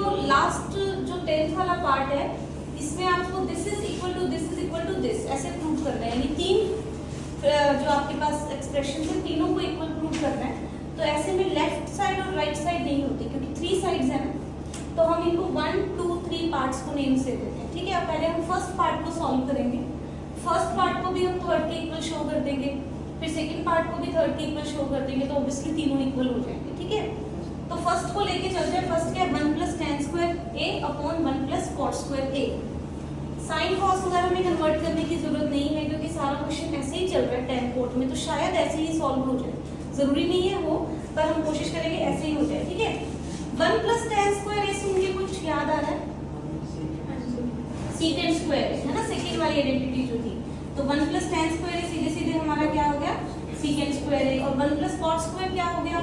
जो लास्ट जो 10th वाला पार्ट है इसमें आपको this is equal to this is equal to this ऐसे प्रूव करना है, यानी तीन जो आपके पास एक्सप्रेशन है तीनों को इक्वल प्रूव करना है। तो ऐसे में लेफ्ट साइड और राइट साइड नहीं होती क्योंकि 3 साइड्स है ना, तो हम इनको 1 2 3 पार्ट्स को नेम से देते हैं। ठीक है, अब पहले हम फर्स्ट पार्ट को सॉल्व करेंगे। फर्स्ट पार्ट को भी हम थर्ड के इक्वल शो कर देंगे, फिर सेकंड पार्ट को भी थर्ड के इक्वल शो कर देंगे, तो ऑब्वियसली तीनों इक्वल हो जाएंगे। ठीक है, तो फर्स्ट को लेके चलते हैं। फर्स्ट क्या है 1 + tan square a upon 1 + cot square a। Sine cos वगैरह में कन्वर्ट करने की जरूरत नहीं है क्योंकि सारा क्वेश्चन ऐसे ही चल रहा है tan कोट में, तो शायद ऐसे ही सॉल्व हो जाए, जरूरी नहीं है हो, पर हम कोशिश करेंगे ऐसे ही हो जाए। ठीक है, 1 + tan स्क्वायर a से मुझे कुछ याद आ रहा है, secant स्क्वायर है ना, सेकंड वाली आइडेंटिटी जो थी, तो 1 + tan स्क्वायर a सीधे सीधे हमारा क्या हो गया secant स्क्वायर a, और 1 + cot स्क्वायर क्या हो गया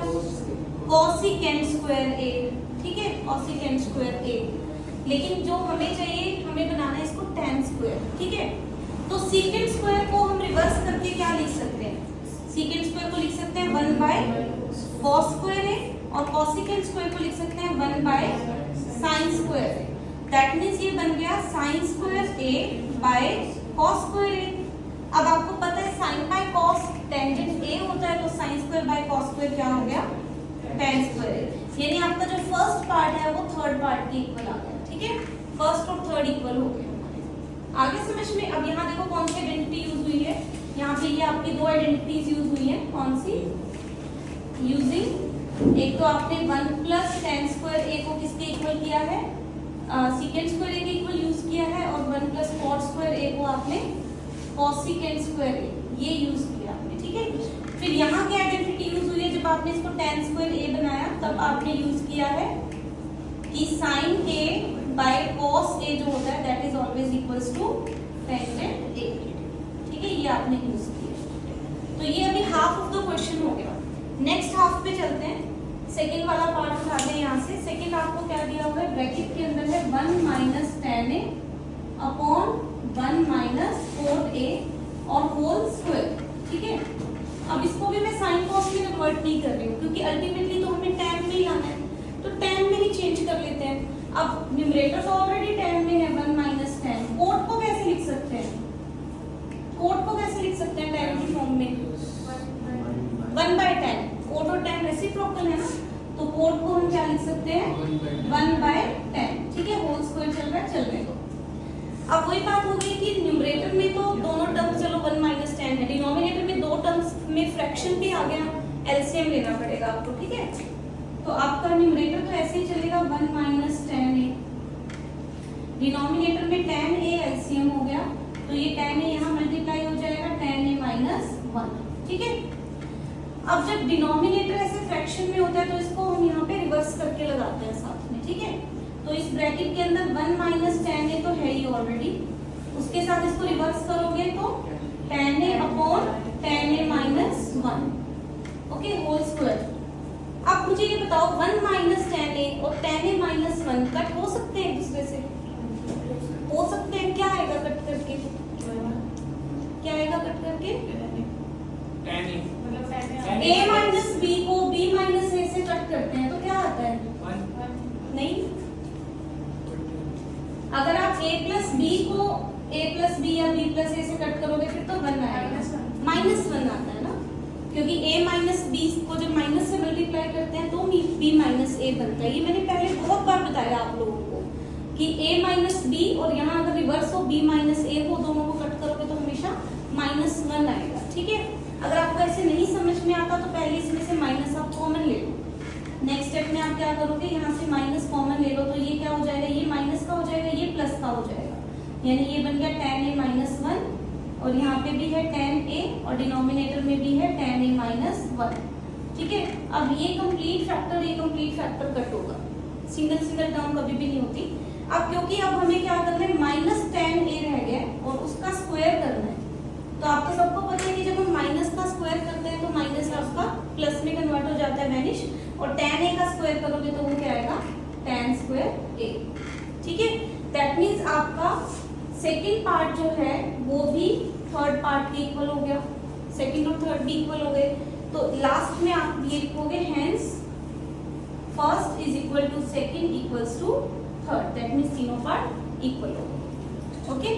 cosecant स्क्वायर a। ठीक है, cosecant स्क्वायर a। लेकिन जो हमें चाहिए, हमें बनाना है इसको tan स्क्वायर। ठीक है, तो secant स्क्वायर को हम रिवर्स करके क्या लिख सकते हैं, secant स्क्वायर को लिख सकते हैं 1/cos स्क्वायर a, और cosecant स्क्वायर को लिख सकते हैं 1/sin square a। That means ये बन गया sin square a/cos square a। अब आपको पता है sin by cos tangent a होता है, तो sin square by cos square क्या हो गया tan स्क्वायर a। यानी आपका जो फर्स्ट पार्ट है वो थर्ड पार्ट के इक्वल आ गया। ठीक है, फर्स्ट और थर्ड इक्वल हो गए हमारे। आगे समझ में, अब यहाँ देखो कौन सी आइडेंटिटी यूज हुई है, यहाँ पे ये आपकी दो आइडेंटिटीज यूज हुई है। कौन सी यूजिंग, एक तो आपने 1 + tan स्क्वायर a को किसके इक्वल किया है secant स्क्वायर a के इक्वल यूज किया है, और 1 + cot स्क्वायर a को आपने cosecant स्क्वायर a ये यूज किया आपने। ठीक है, फिर यहाँ की आइडेंटिटी यूज हुई है, जब आपने इसको tan स्क्वायर a बनाया तब आपने यूज किया है कि sin a by cos a जो होता है that is always equals to tangent a। ठीक है, ये आपने यूज किया। तो ये अभी हाफ ऑफ द क्वेश्चन हो गया। नेक्स्ट हाफ पे चलते हैं, सेकंड वाला पार्ट उठाते हैं यहाँ से। सेकंड आपको क्या दिया हुआ है, ब्रैकेट के अंदर है 1 - tan a upon 1 - cot a और होल स्क्वायर। ठीक है, अब इसको भी मैं साइन कॉस में कन्वर्ट नहीं कर रही हूँ क्योंकि अल्टीमेटली तो हमें tan में ही आना है, तो tan में ही चेंज कर लेते हैं। अब न्यूमरेटर तो ऑलरेडी tan में है 1 - tan, कोट को कैसे लिख सकते हैं, कोट को कैसे लिख सकते हैं tan की फॉर्म में 1/tan, कोट और tan रेसिप्रोकल है ना, तो कोट को हम क्या लिख सकते हैं 1/tan। ठीक है, होल स्क्वायर चल रहा है, चलने दो। अब वही बात हो गई कि न्यूमरेटर में तो दोनों टर्म चलो 1 - tan है, डिनोमिनेटर में दो टर्म्स में फ्रैक्शन भी आ गया, एलसीएम लेना पड़ेगा आपको। ठीक है, तो आपका न्यूमरेटर तो ऐसे ही चलेगा 1 - tan a, डिनोमिनेटर में tan a एलसीएम हो गया, तो ये tan a यहाँ मल्टीप्लाई हो जाएगा tan a - 1। ठीक है, अब जब डिनोमिनेटर ऐसे फ्रैक्शन में होता है तो इसको हम यहाँ पे रिवर्स करके लगाते हैं साथ में। ठीक है, तो इस ब्रैकेट के अंदर 1 - tan a तो है ही ऑलरेडी, उसके साथ इसको रिवर्स करोगे तो tan a upon tan a - 1। Okay, whole square. अब मुझे ये बताओ 1 - tan a और tan a - 1 कट हो सकते हैं एक दूसरे से, हो सकते हैं। क्या आएगा कट करके, क्या आएगा कट करके tan a a minus b को b माइनस a से कट करते हैं तो क्या आता है 1। नहीं, अगर आप a प्लस b को a प्लस b या b प्लस a से कट करोगे फिर तो 1 आएगा, -1 आता है ना, क्योंकि a माइनस b को जब माइनस से मल्टीप्लाई करते हैं तो b माइनस a बनता है। ये मैंने पहले बहुत बार बताया आप लोगों को कि a माइनस b, और यहाँ अगर रिवर्स हो b माइनस a को, दोनों को कट करोगे तो हमेशा -1 आएगा। ठीक है, अगर आपको ऐसे नहीं समझ में आता तो पहले इसमें से माइनस आप कॉमन ले लो। नेक्स्ट स्टेप में आप क्या करोगे, यहाँ से माइनस कॉमन ले लो, तो ये क्या हो जाएगा, ये माइनस का हो जाएगा, ये प्लस का हो जाएगा, यानी ये बन गया tan a - 1, और यहाँ पे भी है tan a और डिनोमिनेटर में भी है tan a - 1। ठीक है, अब ये कंप्लीट फैक्टर, ये कंप्लीट फैक्टर कट होगा, सिंगल सिंगल टर्म कभी भी नहीं होती। अब क्योंकि अब हमें क्या करना है, -tan a रह गया और उसका स्क्वायर करना है, तो आपको सबको पता है कि जब हम माइनस का स्क्वायर करते हैं तो माइनस आपका प्लस में कन्वर्ट हो जाता है, वैनिश, और tan a का स्क्वायर करोगे तो वो क्या आएगा tan स्क्वायर a। ठीक है, दैट मींस आपका सेकंड पार्ट जो है वो भी थर्ड पार्ट के इक्वल हो गया, सेकंड और थर्ड भी इक्वल हो गए, तो लास्ट में आप ये लिखोगे hence first is equal to second equals to third, that means तीनों पार्ट इक्वल हो गए। ओके